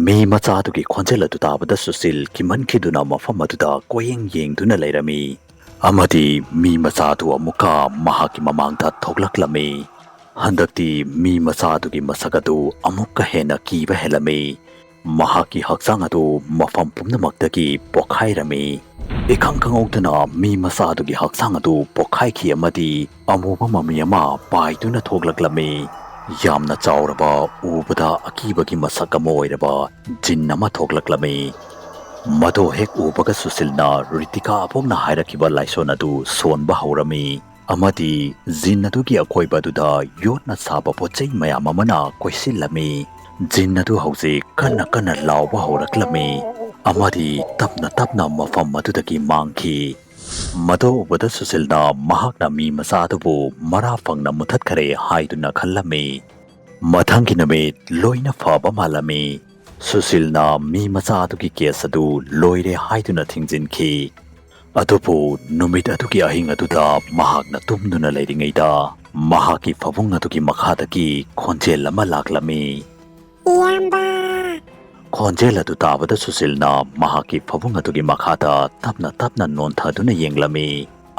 ꯃꯤ ꯃꯆꯥꯗꯨꯒꯤ ꯈꯣꯟꯖꯦꯜ ꯑꯗꯨ ꯇꯥꯕꯗ ꯁꯨꯁꯤꯜ ꯀꯤꯃꯟꯈꯤꯗꯨꯅ ꯃꯐꯝ ꯑꯗꯨꯗ ꯀꯣꯌꯦꯡ ꯌꯦꯡꯗꯨꯅ ꯂꯩꯔꯝꯃꯤ ꯑꯃꯗꯤ ꯃꯤ ꯃꯆꯥꯗꯨ ꯑꯃꯨꯛꯀ ꯃꯍꯥꯛꯀꯤ ꯃꯃꯥꯡꯗ ꯊꯣꯛꯂꯛꯂꯝꯃꯤ ꯍꯟꯗꯛꯇꯤ ꯃꯤ ꯃꯆꯥꯗꯨꯒꯤ ꯃꯁꯛ ꯑꯗꯨ ꯑꯃꯨꯛꯀ ꯍꯦꯟꯅ ꯀꯤꯕ ꯍꯦꯜꯂꯝꯃꯤ ꯃꯍꯥꯛꯀꯤ ꯍꯛꯆꯥꯡ ꯑꯗꯨ ꯃꯐꯝ ꯄꯨꯝꯅꯃꯛꯇꯒꯤ ꯄꯣꯈꯥꯏꯔꯝꯃꯤ ꯏꯈꯪ ꯈꯪꯍꯧꯗꯅ ꯃꯤ ꯃꯆꯥꯗꯨꯒꯤ ꯍꯛꯆꯥꯡ ꯑꯗꯨ ꯄꯣꯈꯥꯏꯈꯤ ꯑꯃꯗꯤ ꯑꯃꯨꯕ ꯃꯃꯤ ꯑꯃ ꯄꯥꯏꯗꯨꯅ ꯊꯣꯛꯂꯛꯂꯝꯃꯤ ꯌꯥꯝꯅ ꯆꯥꯎꯔꯕ ꯎꯕꯗ ꯑꯀꯤꯕꯒꯤ ꯃꯁꯛ ꯑꯃ ꯑꯣꯏꯔꯕ ꯖꯤꯟ ꯑꯃ ꯊꯣꯛꯂꯛꯂꯝꯃꯤ ꯃꯗꯨ ꯍꯦꯛ ꯎꯕꯒ ꯁꯨꯁꯤꯜꯅ ꯔꯤꯇꯤꯀꯥ ꯑꯕꯣꯛꯅ ꯍꯥꯏꯔꯛꯈꯤꯕ ꯂꯥꯏꯁꯣꯟ ꯑꯗꯨ ꯁꯣꯟꯕ ꯍꯧꯔꯝꯃꯤ ꯑꯃꯗꯤ ꯖꯤꯟ ꯑꯗꯨꯒꯤ ꯑꯀꯣꯏꯕ ꯑꯗꯨꯗ ꯌꯣꯠꯅ ꯁꯥꯕ ꯄꯣꯠꯆꯩ ꯃꯌꯥꯝ ꯑꯃꯅ ꯀꯣꯏꯁꯤꯜꯂꯝꯃꯤ ꯖꯤꯟ ꯑꯗꯨ ꯍꯧꯖꯤꯛ ꯀꯟꯅ ꯀꯟꯅ ꯂꯥꯎꯕ ꯍꯧꯔꯛꯂꯝꯃꯤ ꯑꯃꯗꯤ ꯇꯞꯅ ꯇꯞꯅ ꯃꯐꯝ ꯑꯗꯨꯗꯒꯤ ꯃꯥꯡꯈꯤ ꯃꯗꯨ ꯎꯕꯗ ꯁꯨꯁꯤꯜꯅ ꯃꯍꯥꯛꯅ ꯃꯤ ꯃꯆꯥ ꯑꯗꯨꯕꯨ ꯃꯔꯥ ꯐꯪꯅ ꯃꯨꯊꯠꯈꯔꯦ ꯍꯥꯏꯗꯨꯅ ꯈꯜꯂꯝꯃꯤ ꯃꯊꯪꯒꯤ ꯅꯨꯃꯤꯠ ꯂꯣꯏꯅ ꯐꯕ ꯃꯥꯜꯂꯝꯃꯤ ꯁꯨꯁꯤꯜꯅ ꯃꯤ ꯃꯆꯥ ꯑꯗꯨꯒꯤ ꯀꯦꯁ ꯑꯗꯨ ꯂꯣꯏꯔꯦ ꯍꯥꯏꯗꯨꯅ ꯊꯤꯡꯖꯤꯟꯈꯤ ꯑꯗꯨꯕꯨ ꯅꯨꯃꯤꯠ ꯑꯗꯨꯒꯤ ꯑꯍꯤꯡ ꯑꯗꯨꯗ ꯃꯍꯥꯛꯅ ꯇꯨꯝꯗꯨꯅ ꯂꯩꯔꯤꯉꯩꯗ ꯃꯍꯥꯛꯀꯤ ꯐꯃꯨꯡ ꯑꯗꯨꯒꯤ ꯃꯈꯥꯗꯒꯤ ꯈꯣꯟꯖꯦꯜ ꯑꯃ ꯂꯥꯛꯂꯝꯃꯤ ꯏꯌꯥꯝꯕ ꯈꯣꯟꯖꯦꯜ ꯑꯗꯨ ꯇꯥꯕꯗ ꯁꯨꯁꯤꯜꯅ ꯃꯍꯥꯛꯀꯤ ꯐꯃꯨꯡ ꯑꯗꯨꯒꯤ ꯃꯈꯥꯗ ꯇꯞꯅ ꯇꯞꯅ ꯅꯣꯟꯊꯗꯨꯅ ꯌꯦꯡꯂꯝꯃꯤ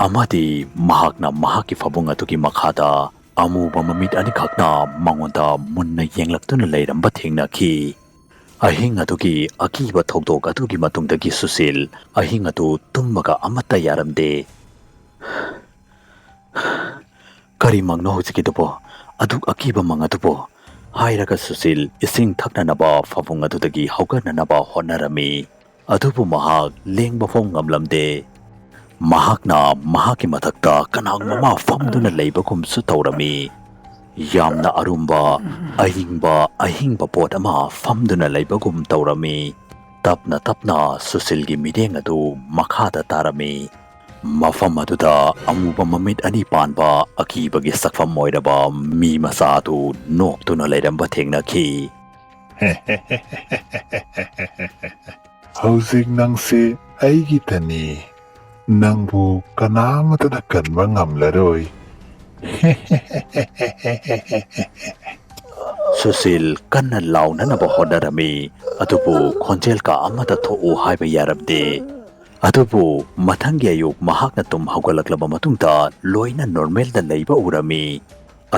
ꯑꯃꯗꯤ ꯃꯍꯥꯛꯅ ꯃꯍꯥꯛꯀꯤ ꯐꯃꯨꯡ ꯑꯗꯨꯒꯤ ꯃꯈꯥꯗ ꯑꯃꯨꯕ ꯃꯃꯤꯠ ꯑꯅꯤꯈꯛꯅ ꯃꯉꯣꯟꯗ ꯃꯨꯟꯅ ꯌꯦꯡꯂꯛꯇꯨꯅ ꯂꯩꯔꯝꯕ ꯊꯦꯡꯅꯈꯤ ꯑꯍꯤꯡ ꯑꯗꯨꯒꯤ ꯑꯀꯤꯕ ꯊꯧꯗꯣꯛ ꯑꯗꯨꯒꯤ ꯃꯇꯨꯡꯗꯒꯤ ꯁꯨꯁꯤꯜ ꯑꯍꯤꯡ ꯑꯗꯨ ꯇꯨꯝꯕꯒ ꯑꯃꯠꯇ ꯌꯥꯔꯝꯗꯦ ꯀꯔꯤ ꯃꯪꯅꯣ ꯍꯧꯖꯤꯛꯀꯤꯗꯨꯕꯣ ꯑꯗꯨꯛ ꯑꯀꯤꯕ ꯃꯪ ꯑꯗꯨꯕꯣ ꯍꯥꯏꯔꯒ ꯁꯨꯁꯤꯜ ꯏꯁꯤꯡ ꯊꯛꯅꯅꯕ ꯐꯃꯨꯡ ꯑꯗꯨꯗꯒꯤ ꯍꯧꯒꯠꯅꯅꯕ ꯍꯣꯠꯅꯔꯝꯃꯤ ꯑꯗꯨꯕꯨ ꯃꯍꯥꯛ ꯂꯦꯡꯕ ꯐꯥꯎ ꯉꯝꯂꯝꯗꯦ ꯃꯍꯥꯛꯅ ꯃꯍꯥꯛꯀꯤ ꯃꯊꯛꯇ ꯀꯅꯥꯒꯨꯝꯕ ꯑꯃ ꯐꯝꯗꯨꯅ ꯂꯩꯕꯒꯨꯝꯁꯨ ꯇꯧꯔꯝꯃꯤ ꯌꯥꯝꯅ ꯑꯔꯨꯝꯕ ꯑꯍꯤꯡꯕ ꯄꯣꯠ ꯑꯃ ꯐꯝꯗꯨꯅ ꯂꯩꯕꯒꯨꯝ ꯇꯧꯔꯝꯃꯤ ꯇꯞꯅ ꯇꯞꯅ ꯁꯨꯁꯤꯜꯒꯤ ꯃꯤꯠꯌꯦꯡ ꯑꯗꯨ ꯃꯈꯥꯗ ꯇꯥꯔꯝꯃꯤ ꯃꯐꯝ ꯑꯗꯨꯗ ꯑꯃꯨꯕ ꯃꯃꯤꯠ ꯑꯅꯤ ꯄꯥꯟꯕ ꯑꯀꯤꯕꯒꯤ ꯁꯛꯐꯝ ꯑꯣꯏꯔꯕ ꯃꯤ ꯃꯆꯥ ꯑꯗꯨ ꯅꯣꯛꯇꯨꯅ ꯂꯩꯔꯝꯕ ꯊꯦꯡꯅꯈꯤ ꯍꯧꯖꯤꯛ ꯅꯪꯁꯦ ꯑꯩꯒꯤꯇꯅꯤ ꯅꯪꯕꯨ ꯀꯅꯥꯃꯇꯅ ꯀꯟꯕ ꯉꯝꯂꯔꯣꯏ ꯁꯨꯁꯤꯜ ꯀꯟꯅ ꯂꯥꯎꯅꯅꯕ ꯍꯣꯠꯅꯔꯝꯃꯤ ꯑꯗꯨꯕꯨ ꯈꯣꯟꯖꯦꯜ ꯀꯥ ꯑꯃꯗ ꯊꯣꯛꯎ ꯍꯥꯏꯕ ꯌꯥꯔꯝꯗꯦ ꯑꯗꯨꯕꯨ ꯃꯊꯪꯒꯤ ꯑꯌꯨꯛ ꯃꯍꯥꯛꯅ ꯇꯨꯝ ꯍꯧꯒꯠꯂꯛꯂꯕ ꯃꯇꯨꯡꯗ ꯂꯣꯏꯅ ꯅꯣꯔꯃꯦꯜꯗ ꯂꯩꯕ ꯎꯔꯝꯃꯤ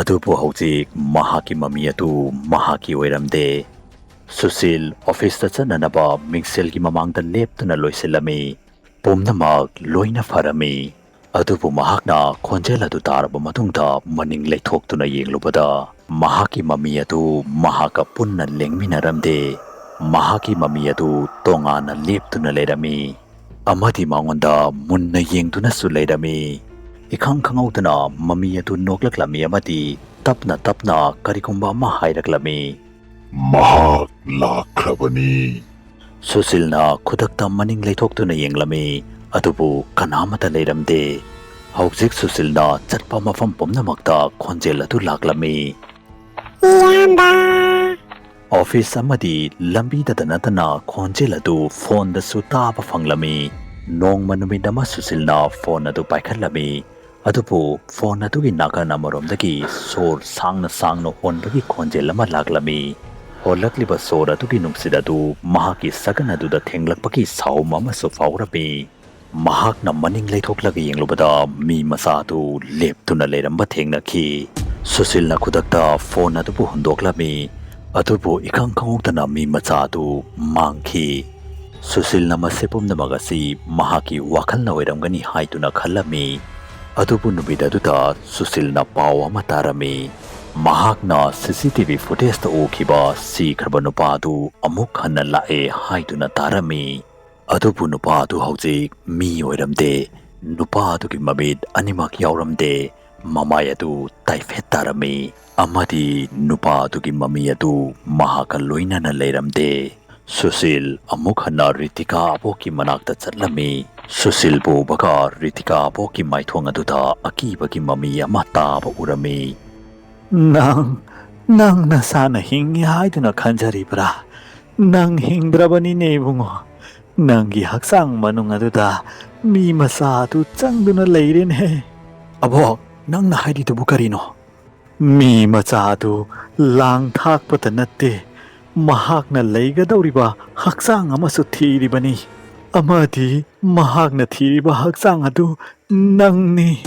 ꯑꯗꯨꯕꯨ ꯍꯧꯖꯤꯛ ꯃꯍꯥꯛꯀꯤ ꯃꯃꯤ ꯑꯗꯨ ꯃꯍꯥꯛꯀꯤ ꯑꯣꯏꯔꯝꯗꯦ ꯁꯨꯁꯤꯜ ꯑꯣꯐꯤꯁꯇ ꯆꯠꯅꯅꯕ ꯃꯤꯡꯁꯦꯜꯒꯤ ꯃꯃꯥꯡꯗ ꯂꯦꯞꯇꯨꯅ ꯂꯣꯏꯁꯤꯜꯂꯝꯃꯤ ꯄꯨꯝꯅꯃꯛ ꯂꯣꯏꯅ ꯐꯔꯝꯃꯤ ꯑꯗꯨꯕꯨ ꯃꯍꯥꯛꯅ ꯈꯣꯟꯖꯦꯜ ꯑꯗꯨ ꯇꯥꯔꯕ ꯃꯇꯨꯡꯗ ꯃꯅꯤꯡ ꯂꯩꯊꯣꯛꯇꯨꯅ ꯌꯦꯡꯂꯨꯕꯗ ꯃꯍꯥꯛꯀꯤ ꯃꯃꯤ ꯑꯗꯨ ꯃꯍꯥꯛꯀ ꯄꯨꯟꯅ ꯂꯦꯡꯃꯤꯟꯅꯔꯝꯗꯦ ꯃꯍꯥꯛꯀꯤ ꯃꯃꯤ ꯑꯗꯨ ꯇꯣꯉꯥꯟꯅ ꯂꯦꯞꯇꯨꯅ ꯂꯩꯔꯝꯃꯤ ꯑꯃꯗꯤ ꯃꯉꯣꯟꯗ ꯃꯨꯟꯅ ꯌꯦꯡꯗꯨꯅꯁꯨ ꯂꯩꯔꯝꯃꯤ इखंग खंगौदना मम्मी अदु नोक्लक्लमी अमदी तपना तपना करिगुंबा अमा हाइरक्लमी ꯃꯍꯥꯛ ꯂꯥꯛꯈ꯭ꯔꯕꯅꯤ सुशीलना खुदक्ता मनिंग लेथोक्तुना येंगलमी अदुबु कनामता लेरमदे हौजिक सुशीलना चटपा मफम पुमनमक्ता खोंजेल अदु लाक्लमी इयाम्बा ऑफिस अमदी लंबी ददनतना खोंजेल अदु फोन दसु ताबा फंगलमी नोंगमा नुमित अमा सुशीलना फोन अदु पाइखलमी अदुबु फोन अदुगी नाकन अमरोमदगी सोर सांगना सांगना होनबगी खोंजेल अमा लाक्लमी होलक्लिबा सोर अदुगी नुक्सिद अदु महाकी सगन अदुदा थेंगलक्पगी साउम अमसु फाउरबी महाकना मनिंग लेथोक्लगा येंगलुबदा मी मसा अदु लेप्तुना लेरंबा थेंगनखी सुशीलना खुदक्ता फोन अदुबु हुंदोक्लमी अदुबु इखंग खंगौतना मी मचा अदु मांगखी सुशीलना मसे पुमनमगसी महाकी वाखलना ओइरंगनी हाइतुना खल्लमी अदुबु नुमिद अदुदा सुशीलना पाव अमा तारमी महाकना सीसीटीवी फुटेज ता ओखिबा सीखरबा नुपा अदु अमुक हन्ना लाए हाइतुना तारमी अदुबु नुपा अदु हौजिक मी ओइरमदे नुपा अदुगी ममित अनिमक यावरमदे ममाय अदु ताइफेट तारमी अमदी नुपा अदुगी ममी अदु महाका लोइनना लेरमदे सुशील अमुक हन्ना रितिका अबोकी मनाक्ता चटलमी सुशील बो बका रितिका अबोकी माइथोंग अदुदा अकीबगी ममी अमा ताबा उरमी नंग नसाना हिंगी हाइदुना खंजरिब्रा नंग हिंग्रबनिने इबुंगो नंगी हक्सांग मनुंग अदुदा मी मसा अदु चंगदुना लेइरेने अबो नंगना हाइदिदुबु करिनो मी मचा अदु लांग थाकपता नत्ते ꯃꯍꯥꯛꯅ ꯂꯩꯒꯗꯧꯔꯤꯕ ꯍꯛꯆꯥꯡ ꯑꯃꯁꯨ ꯊꯤꯔꯤꯕꯅꯤ ꯑꯃꯗꯤ ꯃꯍꯥꯛꯅ ꯊꯤꯔꯤꯕ ꯍꯛꯆꯥꯡ ꯑꯗꯨ ꯅꯪꯅꯤ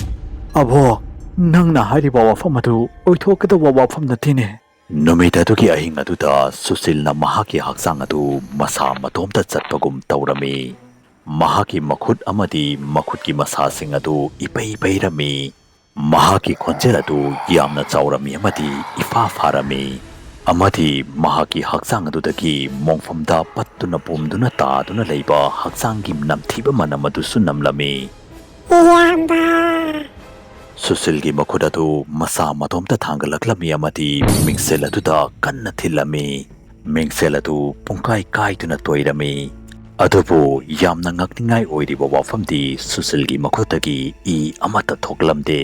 ꯑꯕꯣꯛ ꯅꯪꯅ ꯍꯥꯏꯔꯤꯕ ꯋꯥꯐꯝ ꯑꯗꯨ ꯑꯣꯏꯊꯣꯛꯀꯗꯧꯕ ꯋꯥꯐꯝ ꯅꯠꯇꯦꯅꯦ ꯅꯨꯃꯤꯠ ꯑꯗꯨꯒꯤ ꯑꯍꯤꯡ ꯑꯗꯨꯗ ꯁꯨꯁꯤꯜꯅ ꯃꯍꯥꯛꯀꯤ ꯍꯛꯆꯥꯡ ꯑꯗꯨ ꯃꯁꯥ ꯃꯇꯣꯝꯇ ꯆꯠꯄꯒꯨꯝ ꯇꯧꯔꯝꯃꯤ ꯃꯍꯥꯛꯀꯤ ꯃꯈꯨꯠ ꯑꯃꯗꯤ ꯃꯈꯨꯠꯀꯤ ꯃꯁꯥꯁꯤꯡ ꯑꯗꯨ ꯏꯄꯩ ꯄꯩꯔꯝꯃꯤ ꯃꯍꯥꯛꯀꯤ ꯈꯣꯟꯖꯦꯜ ꯑꯗꯨ ꯌꯥꯝꯅ ꯆꯥꯎꯔꯝꯃꯤ ꯑꯃꯗꯤ ꯏꯐꯥ ꯐꯥꯔꯝꯃꯤ ꯑꯃꯗꯤ ꯃꯍꯥꯛꯀꯤ ꯍꯛꯆꯥꯡ ꯑꯗꯨꯗꯒꯤ ꯃꯣꯡꯐꯝꯗ ꯄꯠꯇꯨꯅ ꯄꯨꯝꯗꯨꯅ ꯇꯥꯗꯨꯅ ꯂꯩꯕ ꯍꯛꯆꯥꯡꯒꯤ ꯅꯝꯊꯤꯕ ꯃꯅꯝ ꯑꯗꯨꯁꯨ ꯅꯝꯂꯝꯃꯤ ꯏꯌꯥꯝꯕ ꯁꯨꯁꯤꯜꯒꯤ ꯃꯈꯨꯠ ꯑꯗꯨ ꯃꯁꯥ ꯃꯇꯣꯝꯇ ꯊꯥꯡꯒꯠꯂꯛꯂꯝꯃꯤ ꯑꯃꯗꯤ ꯃꯤꯡꯁꯦꯜ ꯑꯗꯨꯗ ꯀꯟꯅ ꯊꯤꯜꯂꯝꯃꯤ ꯃꯤꯡꯁꯦꯜ ꯑꯗꯨ ꯄꯨꯡꯀꯥꯏ ꯀꯥꯏꯗꯨꯅ ꯇꯣꯏꯔꯝꯃꯤ ꯑꯗꯨꯕꯨ ꯌꯥꯝꯅ ꯉꯛꯅꯤꯡꯉꯥꯏ ꯑꯣꯏꯔꯤꯕ ꯋꯥꯐꯝꯗꯤ ꯁꯨꯁꯤꯜꯒꯤ ꯃꯈꯨꯠꯇꯒꯤ ꯏ ꯑꯃꯠꯇ ꯊꯣꯛꯂꯝꯗꯦ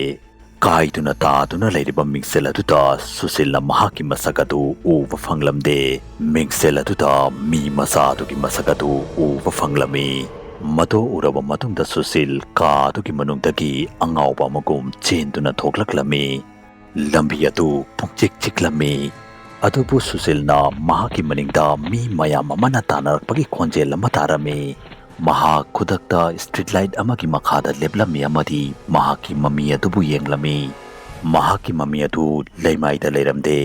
ꯀꯥꯏꯗꯨꯅ ꯇꯥꯗꯨꯅ ꯂꯩꯔꯤꯕ ꯃꯤꯡꯁꯦꯜ ꯑꯗꯨꯗ ꯁꯨꯁꯤꯜꯅ ꯃꯍꯥꯛꯀꯤ ꯃꯁꯛ ꯑꯗꯨ ꯎꯕ ꯐꯪꯂꯝꯗꯦ ꯃꯤꯡꯁꯦꯜ ꯑꯗꯨꯗ ꯃꯤ ꯃꯆꯥ ꯑꯗꯨꯒꯤ ꯃꯁꯛ ꯑꯗꯨ ꯎꯕ ꯐꯪꯂꯝꯃꯤ ꯃꯗꯨ ꯎꯔꯕ ꯃꯇꯨꯡꯗ ꯁꯨꯁꯤꯜ ꯀꯥ ꯑꯗꯨꯒꯤ ꯃꯅꯨꯡꯗꯒꯤ ꯑꯉꯥꯎꯕ ꯑꯃꯒꯨꯝ ꯆꯦꯟꯗꯨꯅ ꯊꯣꯛꯂꯛꯂꯝꯃꯤ ꯂꯝꯕꯤ ꯑꯗꯨ ꯄꯨꯡꯆꯤꯛ ꯆꯤꯛꯂꯝꯃꯤ ꯑꯗꯨꯕꯨ ꯁꯨꯁꯤꯜꯅ ꯃꯍꯥꯛꯀꯤ ꯃꯅꯤꯡꯗ ꯃꯤ ꯃꯌꯥꯝ ꯑꯃꯅ ꯇꯥꯟꯅꯔꯛꯄꯒꯤ ꯈꯣꯟꯖꯦꯜ ꯑꯃ ꯇꯥꯔꯝꯃꯤ ꯃꯍꯥꯛ ꯈꯨꯗꯛꯇ ꯁ꯭ꯇ꯭ꯔꯤꯠ ꯂꯥꯏꯠ ꯑꯃꯒꯤ ꯃꯈꯥꯗ ꯂꯦꯞꯂꯝꯃꯤ ꯑꯃꯗꯤ ꯃꯍꯥꯛꯀꯤ ꯃꯃꯤ ꯑꯗꯨꯕꯨ ꯌꯦꯡꯂꯝꯃꯤ ꯃꯍꯥꯛꯀꯤ ꯃꯃꯤ ꯑꯗꯨ ꯂꯩꯃꯥꯏꯗ ꯂꯩꯔꯝꯗꯦ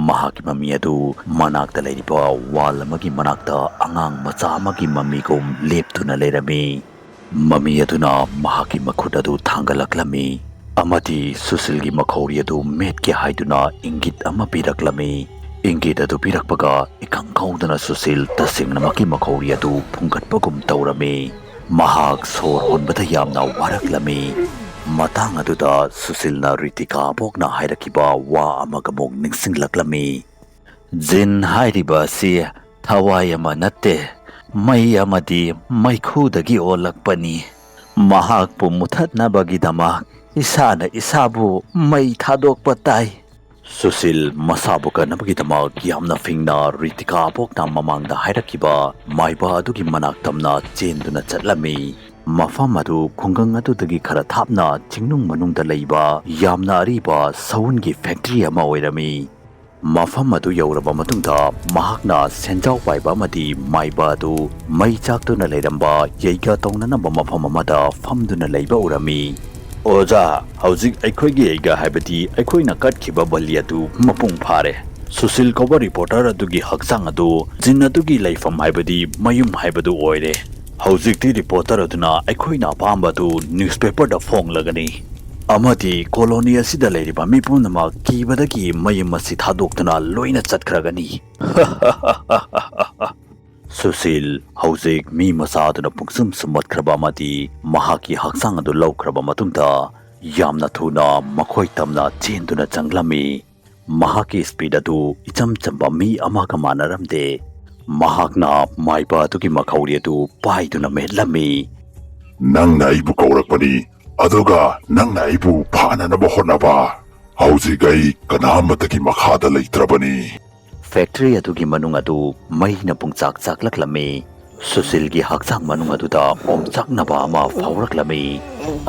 ꯃꯍꯥꯛꯀꯤ ꯃꯃꯤ ꯑꯗꯨ ꯃꯅꯥꯛꯇ ꯂꯩꯔꯤꯕ ꯋꯥꯜ ꯑꯃꯒꯤ ꯃꯅꯥꯛꯇ ꯑꯉꯥꯡ ꯃꯆꯥ ꯑꯃꯒꯤ ꯃꯃꯤꯒꯨꯝ ꯂꯦꯞꯇꯨꯅ ꯂꯩꯔꯝꯃꯤ ꯃꯃꯤ ꯑꯗꯨꯅ ꯃꯍꯥꯛꯀꯤ ꯃꯈꯨꯠ ꯑꯗꯨ ꯊꯥꯡꯒꯠꯂꯛꯂꯝꯃꯤ ꯑꯃꯗꯤ ꯁꯨꯁꯤꯜꯒꯤ ꯃꯈꯧꯔꯤ ꯑꯗꯨ ꯃꯦꯠꯀꯦ ꯍꯥꯏꯗꯨꯅ ꯏꯪꯒꯤꯠ ꯑꯃ ꯄꯤꯔꯛꯂꯝꯃꯤ ꯏꯪꯒꯤꯠ ꯑꯗꯨ ꯄꯤꯔꯛꯄꯒ ꯏꯈꯪ ꯈꯪꯍꯧꯗꯅ ꯁꯨꯁꯤꯜ ꯇꯁꯦꯡꯅꯃꯛꯀꯤ ꯃꯈꯧꯔꯤ ꯑꯗꯨ ꯐꯨꯡꯒꯠꯄꯒꯨꯝ ꯇꯧꯔꯝꯃꯤ ꯃꯍꯥꯛ ꯁꯣꯔ ꯍꯣꯟꯕꯗ ꯌꯥꯝꯅ ꯋꯥꯔꯛꯂꯝꯃꯤ ꯃꯇꯥꯡ ꯑꯗꯨꯗ ꯁꯨꯁꯤꯜꯅ ꯔꯤꯇꯤꯀꯥ ꯑꯕꯣꯛꯅ ꯍꯥꯏꯔꯛꯈꯤꯕ ꯋꯥ ꯑꯃꯒꯃꯨꯛ ꯅꯤꯡꯁꯤꯡꯂꯛꯂꯝꯃꯤ ꯖꯤꯟ ꯍꯥꯏꯔꯤꯕ ꯑꯁꯤ ꯊꯋꯥꯏ ꯑꯃ ꯅꯠꯇꯦ ꯃꯩ ꯑꯃꯗꯤ ꯃꯩꯈꯨꯗꯒꯤ ꯑꯣꯜꯂꯛꯄꯅꯤ ꯃꯍꯥꯛꯄꯨ ꯃꯨꯊꯠꯅꯕꯒꯤꯗꯃꯛ ꯏꯁꯥꯅ ꯏꯁꯥꯕꯨ ꯃꯩ ꯊꯥꯗꯣꯛꯄ ꯇꯥꯏ ꯁꯨꯁꯤꯜ ꯃꯁꯥꯕꯨ ꯀꯟꯅꯕꯒꯤꯗꯃꯛ ꯌꯥꯝꯅ ꯐꯤꯡꯅ ꯔꯤꯇꯤꯀꯥ ꯑꯕꯣꯛꯅ ꯃꯃꯥꯡꯗ ꯍꯥꯏꯔꯛꯈꯤꯕ ꯃꯥꯏꯕ ꯑꯗꯨꯒꯤ ꯃꯅꯥꯛ ꯇꯝꯅ ꯆꯦꯟꯗꯨꯅ ꯆꯠꯂꯝꯃꯤ ꯃꯐꯝ ꯑꯗꯨ ꯈꯨꯡꯒꯪ ꯑꯗꯨꯗꯒꯤ ꯈꯔ ꯊꯥꯞꯅ ꯆꯤꯡꯅꯨꯡ ꯃꯅꯨꯡꯗ ꯂꯩꯕ ꯌꯥꯝꯅ ꯑꯔꯤꯕ ꯁꯎꯟꯒꯤ ꯐꯦꯛꯇ꯭ꯔꯤ ꯑꯃ ꯑꯣꯏꯔꯝꯃꯤ ꯃꯐꯝ ꯑꯗꯨ ꯌꯧꯔꯕ ꯃꯇꯨꯡꯗ ꯃꯍꯥꯛꯅ ꯁꯦꯟꯖꯥꯎ ꯄꯥꯏꯕ ꯑꯃꯗꯤ ꯃꯥꯏꯕ ꯑꯗꯨ ꯃꯩ ꯆꯥꯛꯇꯨꯅ ꯂꯩꯔꯝꯕ ꯌꯩꯒ ꯇꯧꯅꯅꯕ ꯃꯐꯝ ꯑꯃꯗ ꯐꯝꯗꯨꯅ ꯂꯩꯕ ꯎꯔꯝꯃꯤ ꯑꯣꯖꯥ ꯍꯧꯖꯤꯛ ꯑꯩꯈꯣꯏꯒꯤ ꯌꯩꯒ ꯍꯥꯏꯕꯗꯤ ꯑꯩꯈꯣꯏꯅ ꯀꯠꯈꯤꯕ ꯕꯂꯤ ꯑꯗꯨ ꯃꯄꯨꯡ ꯐꯥꯔꯦ ꯁꯨꯁꯤꯜ ꯀꯧꯕ ꯔꯤꯄꯣꯔꯇꯔ ꯑꯗꯨꯒꯤ ꯍꯛꯆꯥꯡ ꯑꯗꯨ ꯖꯤꯟ ꯑꯗꯨꯒꯤ ꯂꯩꯐꯝ ꯍꯥꯏꯕꯗꯤ ꯃꯌꯨꯝ ꯍꯥꯏꯕꯗꯨ ꯑꯣꯏꯔꯦ ꯍꯧꯖꯤꯛꯇꯤ ꯔꯤꯄꯣꯔꯇꯔ ꯑꯗꯨꯅ ꯑꯩꯈꯣꯏꯅ ꯑꯄꯥꯝꯕ ꯑꯗꯨ ꯅ꯭ꯌꯨꯁꯄꯦꯄꯔꯗ ꯐꯣꯡꯂꯒꯅꯤ ꯑꯃꯗꯤ ꯀꯣꯂꯣꯅꯤ ꯑꯁꯤꯗ ꯂꯩꯔꯤꯕ ꯃꯤ ꯄꯨꯝꯅꯃꯛ ꯀꯤꯕꯗꯒꯤ ꯃꯌꯨꯝ ꯑꯁꯤ ꯊꯥꯗꯣꯛꯇꯨꯅ ꯂꯣꯏꯅ ꯆꯠꯈ꯭ꯔꯒꯅꯤ ꯁꯨꯁꯤꯜ ꯍꯧꯖꯤꯛ ꯃꯤ ꯃꯆꯥꯗꯨꯅ ꯄꯨꯡꯁꯨꯝ ꯁꯨꯝꯃꯠꯈ꯭ꯔꯕ ꯑꯃꯗꯤ ꯃꯍꯥꯛꯀꯤ ꯍꯛꯆꯥꯡ ꯑꯗꯨ ꯂꯧꯈ꯭ꯔꯕ ꯃꯇꯨꯡꯗ ꯌꯥꯝꯅ ꯊꯨꯅ ꯃꯈꯣꯏ ꯇꯝꯅ ꯆꯦꯟꯗꯨꯅ ꯆꯪꯂꯝꯃꯤ ꯃꯍꯥꯛꯀꯤ ꯁ꯭ꯄꯤꯗ ꯑꯗꯨ ꯏꯆꯝ ꯆꯝꯕ ꯃꯤ ꯑꯃꯒ ꯃꯥꯟꯅꯔꯝꯗꯦ ꯃꯍꯥꯛꯅ ꯃꯥꯏꯕ ꯑꯗꯨꯒꯤ ꯃꯈꯧꯔꯤ ꯑꯗꯨ ꯄꯥꯏꯗꯨꯅ ꯃꯦꯠꯂꯝꯃꯤ ꯅꯪꯅ ꯑꯩꯕꯨ ꯀꯧꯔꯛꯄꯅꯤ ꯑꯗꯨꯒ ꯅꯪꯅ ꯑꯩꯕꯨ ꯐꯥꯅꯅꯕ ꯍꯣꯠꯅꯕ ꯍꯧꯖꯤꯛ ꯑꯩ ꯀꯅꯥꯃꯠꯇꯒꯤ ꯃꯈꯥꯗ ꯂꯩꯇ꯭ꯔꯕꯅꯤ ꯐꯦꯛꯇ꯭ꯔꯤ ꯑꯗꯨꯒꯤ ꯃꯅꯨꯡ ꯑꯗꯨ ꯃꯩꯅ ꯄꯨꯡꯆꯥꯛ ꯆꯥꯛꯂꯛꯂꯝꯃꯤ ꯁꯨꯁꯤꯜꯒꯤ ꯍꯛꯆꯥꯡ ꯃꯅꯨꯡ ꯑꯗꯨꯗ ꯑꯣꯝꯆꯥꯛꯅꯕ ꯑꯃ ꯐꯥꯎꯔꯛꯂꯝꯃꯤ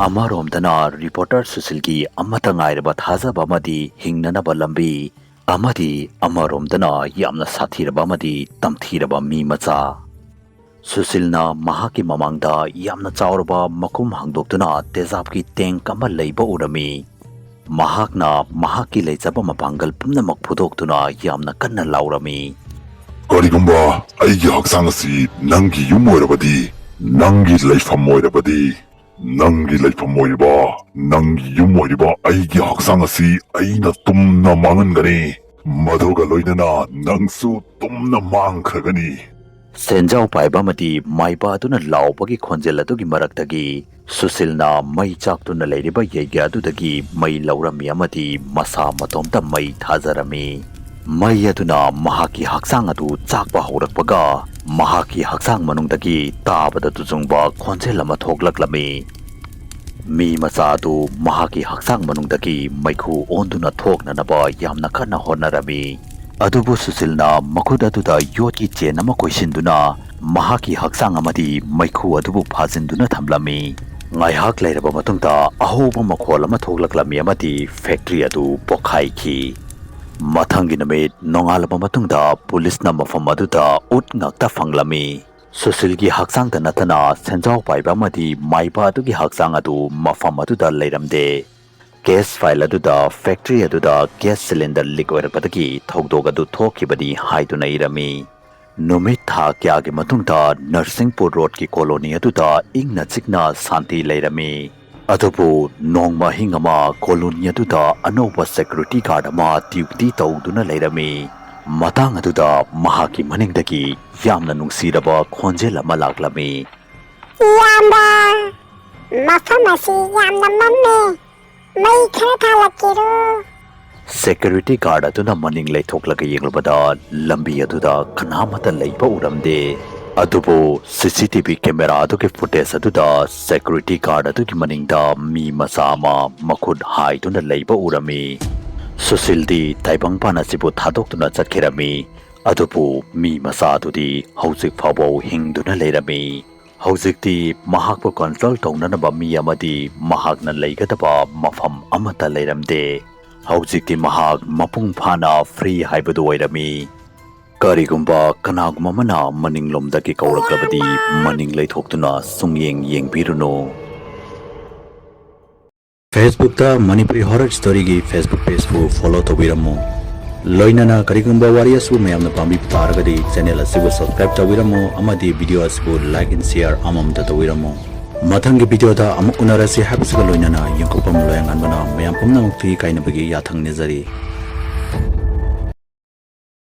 ꯑꯃꯔꯣꯝꯗꯅ ꯔꯤꯄꯣꯔꯇꯔ ꯁꯨꯁꯤꯜꯒꯤ ꯑꯃꯠꯇ ꯉꯥꯏꯔꯕ ꯊꯥꯖꯕ ꯑꯃꯗꯤ ꯍꯤꯡꯅꯅꯕ ꯂꯝꯕꯤ ꯑꯃꯗꯤ ꯑꯃꯔꯣꯝꯗꯅ ꯌꯥꯝꯅ ꯁꯥꯊꯤꯔꯕ ꯑꯃꯗꯤ ꯇꯝꯊꯤꯔꯕ ꯃꯤ ꯃꯆꯥ ꯁꯨꯁꯤꯜꯅ ꯃꯍꯥꯛꯀꯤ ꯃꯃꯥꯡꯗ ꯌꯥꯝꯅ ꯆꯥꯎꯔꯕ ꯃꯈꯨꯝ ꯍꯥꯡꯗꯣꯛꯇꯨꯅ ꯇꯦꯖꯥꯕꯀꯤ ꯇꯦꯡꯛ ꯑꯃ ꯂꯩꯕ ꯎꯔꯝꯃꯤ ꯃꯍꯥꯛꯅ ꯃꯍꯥꯛꯀꯤ ꯂꯩꯖꯕ ꯃꯄꯥꯡꯒꯜ ꯄꯨꯝꯅꯃꯛ ꯐꯨꯗꯣꯛꯇꯨꯅ ꯌꯥꯝꯅ ꯀꯟꯅ ꯂꯥꯎꯔꯝꯃꯤ ꯀꯔꯤꯒꯨꯝꯕ ꯑꯩꯒꯤ ꯍꯛꯆꯥꯡ ꯑꯁꯤ ꯅꯪꯒꯤ ꯌꯨꯝ ꯑꯣꯏꯔꯕꯗꯤ ꯅꯪꯒꯤ ꯂꯩꯐꯝ ꯑꯣꯏꯔꯕꯗꯤ ꯅꯪꯒꯤ ꯂꯩꯐꯝ ꯑꯣꯏꯔꯤꯕ ꯅꯪꯒꯤ ꯌꯨꯝ ꯑꯣꯏꯔꯤꯕ ꯑꯩꯒꯤ ꯍꯛꯆꯥꯡ ꯑꯁꯤ ꯑꯩꯅ ꯇꯨꯝꯅ ꯃꯥꯡꯍꯟꯒꯅꯤ ꯃꯗꯨꯒ ꯂꯣꯏꯅꯅ ꯅꯪꯁꯨ ꯇꯨꯝꯅ ꯃꯥꯡꯈ꯭ꯔꯒꯅꯤ ꯁꯦꯟꯖꯥꯎ ꯄꯥꯏꯕ ꯑꯃꯗꯤ ꯃꯥꯏꯕ ꯑꯗꯨꯅ ꯂꯥꯎꯕꯒꯤ ꯈꯣꯟꯖꯦꯜ ꯑꯗꯨꯒꯤ ꯃꯔꯛꯇꯒꯤ ꯁꯨꯁꯤꯜꯅ ꯃꯩ ꯆꯥꯛꯇꯨꯅ ꯂꯩꯔꯤꯕ ꯌꯩꯒ ꯑꯗꯨꯗꯒꯤ ꯃꯩ ꯂꯧꯔꯝꯃꯤ ꯑꯃꯗꯤ ꯃꯁꯥ ꯃꯇꯣꯝꯇ ꯃꯩ ꯊꯥꯖꯔꯝꯃꯤ ꯃꯩ ꯑꯗꯨꯅ ꯃꯍꯥꯛꯀꯤ ꯍꯛꯆꯥꯡ ꯑꯗꯨ ꯆꯥꯛꯄ ꯍꯧꯔꯛꯄꯒ ꯃꯍꯥꯛꯀꯤ ꯍꯛꯆꯥꯡ ꯃꯅꯨꯡꯗꯒꯤ ꯇꯥꯕꯗ ꯇꯨꯖꯨꯡꯕ ꯈꯣꯟꯖꯦꯜ ꯑꯃ ꯊꯣꯛꯂꯛꯂꯝꯃꯤ ꯃꯤ ꯃꯆꯥ ꯑꯗꯨ ꯃꯍꯥꯛꯀꯤ ꯍꯛꯆꯥꯡ ꯃꯅꯨꯡꯗꯒꯤ ꯃꯩꯈꯨ ꯑꯣꯟꯗꯨꯅ ꯊꯣꯛꯅꯅꯕ ꯌꯥꯝꯅ ꯀꯟꯅ ꯍꯣꯠꯅꯔꯝꯃꯤ ꯑꯗꯨꯕꯨ ꯁꯨꯁꯤꯜꯅ ꯃꯈꯨꯠ ꯑꯗꯨꯗ ꯌꯣꯠꯀꯤ ꯆꯦꯟ ꯑꯃ ꯀꯣꯏꯁꯤꯟꯗꯨꯅ ꯃꯍꯥꯛꯀꯤ ꯍꯛꯆꯥꯡ ꯑꯃꯗꯤ ꯃꯩꯈꯨ ꯑꯗꯨꯕꯨ ꯐꯥꯖꯤꯟꯗꯨꯅ ꯊꯝꯂꯝꯃꯤ ꯉꯥꯏꯍꯥꯛ ꯂꯩꯔꯕ ꯃꯇꯨꯡꯗ ꯑꯍꯧꯕ ꯃꯈꯣꯜ ꯑꯃ ꯊꯣꯛꯂꯛꯂꯝꯃꯤ ꯑꯃꯗꯤ ꯐꯦꯛꯇ꯭ꯔꯤ ꯑꯗꯨ ꯄꯣꯈꯥꯏꯈꯤ ꯃꯊꯪꯒꯤ ꯅꯨꯃꯤꯠ ꯅꯣꯡꯉꯥꯜꯂꯕ ꯃꯇꯨꯡꯗ ꯄꯨꯂꯤꯁꯅ ꯃꯐꯝ ꯑꯗꯨꯗ ꯎꯠ ꯉꯥꯛꯇ ꯐꯪꯂꯝꯃꯤ꯫ ꯁꯨꯁꯤꯜꯒꯤ ꯍꯛꯆꯥꯡꯗ ꯅꯠꯇꯅ ꯁꯦꯟꯖꯥꯎ ꯄꯥꯏꯕ ꯑꯃꯗꯤ ꯃꯥꯏꯕ ꯑꯗꯨꯒꯤ ꯍꯛꯆꯥꯡ ꯑꯗꯨ ꯃꯐꯝ ꯑꯗꯨꯗ ꯂꯩꯔꯝꯗꯦ꯫ ꯀꯦꯁ ꯐꯥꯏꯜ ꯑꯗꯨꯗ ꯐꯦꯛꯇ꯭ꯔꯤ ꯑꯗꯨꯗ ꯒ꯭ꯌꯥꯁ ꯁꯤꯂꯤꯟꯗꯔ ꯂꯤꯛ ꯑꯣꯏꯔꯛꯄꯗꯒꯤ ꯊꯧꯗꯣꯛ ꯑꯗꯨ ꯊꯣꯛꯈꯤꯕꯅꯤ ꯍꯥꯏꯗꯨꯅ ꯏꯔꯝꯃꯤ꯫ ꯅꯨꯃꯤꯠ ꯊꯥ ꯀꯌꯥꯒꯤ ꯃꯇꯨꯡꯗ ꯅꯔꯁꯤꯡꯄꯨꯔ ꯔꯣꯗꯀꯤ ꯀꯣꯂꯣꯅꯤ ꯑꯗꯨꯗ ꯏꯪꯅ ꯆꯤꯛꯅ ꯁꯥꯟꯇꯤ ꯂꯩꯔꯝꯃꯤ꯫ ꯑꯗꯨꯕꯨ ꯅꯣꯡꯃ ꯑꯍꯤꯡ ꯑꯃ ꯀꯣꯂꯣꯅꯤ ꯑꯗꯨꯗ ꯑꯅꯧꯕ ꯁꯦꯀ꯭ꯌꯨꯔꯤꯇꯤ ꯒꯥꯔꯗ ꯑꯃ ꯗ꯭ꯌꯨꯇꯤ ꯇꯧꯗꯨꯅ ꯂꯩꯔꯝꯃꯤ꯫ ꯃꯇꯥꯡ ꯑꯗꯨꯗ ꯃꯍꯥꯛꯀꯤ ꯃꯅꯤꯡꯗꯒꯤ ꯌꯥꯝꯅ ꯅꯨꯡꯁꯤꯔꯕ ꯈꯣꯟꯖꯦꯜ ꯑꯃ ꯂꯥꯛꯂꯝꯃꯤ꯫ ꯏꯌꯥꯝꯕ, ꯃꯐꯝ ꯑꯁꯤ ꯌꯥꯝꯅ ꯃꯝꯃꯦ, ꯃꯩ ꯈꯔ ꯊꯥꯜꯂꯛꯀꯦꯔꯣ? ꯁꯦꯀ꯭ꯌꯨꯔꯤꯇꯤ ꯒꯥꯔꯗ ꯑꯗꯨꯅ ꯃꯅꯤꯡ ꯂꯩꯊꯣꯛꯂꯒ ꯌꯦꯡꯂꯨꯕꯗ ꯂꯝꯕꯤ ꯑꯗꯨꯗ ꯀꯅꯥꯃꯠꯇ ꯂꯩꯕ ꯎꯔꯝꯗꯦ꯫ ꯑꯗꯨꯕꯨ ꯁꯤꯁꯤꯇꯤꯚꯤ ꯀꯦꯃꯦꯔꯥ ꯑꯗꯨꯒꯤ ꯐꯨꯇꯦꯖ ꯑꯗꯨꯗ ꯁꯦꯀ꯭ꯌꯨꯔꯤꯇꯤ ꯒꯥꯔꯗ ꯑꯗꯨꯒꯤ ꯃꯅꯤꯡꯗ ꯃꯤ ꯃꯆꯥ ꯑꯃ ꯃꯈꯨꯠ ꯍꯥꯏꯗꯨꯅ ꯂꯩꯕ ꯎꯔꯝꯃꯤ꯫ ꯁꯨꯁꯤꯜꯗꯤ ꯇꯥꯏꯕꯪꯄꯥꯟ ꯑꯁꯤꯕꯨ ꯊꯥꯗꯣꯛꯇꯨꯅ ꯆꯠꯈꯤꯔꯝꯃꯤ꯫ ꯑꯗꯨꯕꯨ ꯃꯤ ꯃꯆꯥ ꯑꯗꯨꯗꯤ ꯍꯧꯖꯤꯛ ꯐꯥꯎꯕ ꯍꯤꯡꯗꯨꯅ ꯂꯩꯔꯝꯃꯤ꯫ ꯍꯧꯖꯤꯛꯇꯤ ꯃꯍꯥꯛꯄꯨ ꯀꯟꯁꯜ ꯇꯧꯅꯅꯕ ꯃꯤ ꯑꯃꯗꯤ ꯃꯍꯥꯛꯅ ꯂꯩꯒꯗꯕ ꯃꯐꯝ ꯑꯃꯠꯇ ꯂꯩꯔꯝꯗꯦ꯫ ꯍꯧꯖꯤꯛꯇꯤ ꯃꯍꯥꯛ ꯃꯄꯨꯡ ꯐꯥꯅ ꯐ꯭ꯔꯤ ꯍꯥꯏꯕꯗꯨ ꯑꯣꯏꯔꯝꯃꯤ꯫ ꯀꯔꯤꯒꯨꯝꯕ ꯀꯅꯥꯒꯨꯝꯕ ꯑꯃꯅ ꯃꯅꯤꯡꯂꯣꯝꯗꯒꯤ ꯀꯧꯔꯛꯂꯕꯗꯤ ꯃꯅꯤꯡ ꯂꯩꯊꯣꯛꯇꯨꯅ ꯁꯨꯡꯌꯦꯡ ꯌꯦꯡꯕꯤꯔꯨꯅꯨ꯫ ꯐꯦꯁꯕꯨꯛꯇ ꯃꯅꯤꯄꯨꯔꯤ ꯍꯣꯔꯔ ꯁ꯭ꯇꯣꯔꯤꯒꯤ ꯐꯦꯁꯕꯨꯛ ꯄꯦꯖꯄꯨ ꯐꯣꯂꯣ ꯇꯧꯕꯤꯔꯝꯃꯨ꯫ ꯂꯣꯏꯅꯅ ꯀꯔꯤꯒꯨꯝꯕ ꯋꯥꯔꯤ ꯑꯁꯤꯕꯨ ꯃꯌꯥꯝꯅ ꯄꯥꯝꯕꯤꯕ ꯇꯥꯔꯒꯗꯤ ꯆꯦꯅꯦꯜ ꯑꯁꯤꯕꯨ ꯁꯕꯁꯀ꯭ꯔꯥꯏꯕ ꯇꯧꯕꯤꯔꯝꯃꯨ ꯑꯃꯗꯤ ꯚꯤꯗꯤꯑꯣ ꯑꯁꯤꯕꯨ ꯂꯥꯏꯛ ꯑꯦꯟ ꯁꯤꯌꯔ ꯑꯃꯃꯝꯇ ꯇꯧꯕꯤꯔꯝꯃꯨ꯫ ꯃꯊꯪꯒꯤ ꯚꯤꯗꯤꯑꯣꯗ ꯑꯃꯨꯛ ꯎꯅꯔꯁꯤ ꯍꯥꯏꯕꯁꯤꯒ ꯂꯣꯏꯅꯅ ꯌꯦꯡꯀꯣꯛꯄꯝ ꯂꯣꯌꯉꯥꯟꯕꯅ ꯃꯌꯥꯝ ꯄꯨꯝꯅꯃꯛꯀꯤ ꯀꯥꯏꯅꯕꯒꯤ ꯌꯥꯊꯪ ꯅꯤꯖꯔꯤ꯫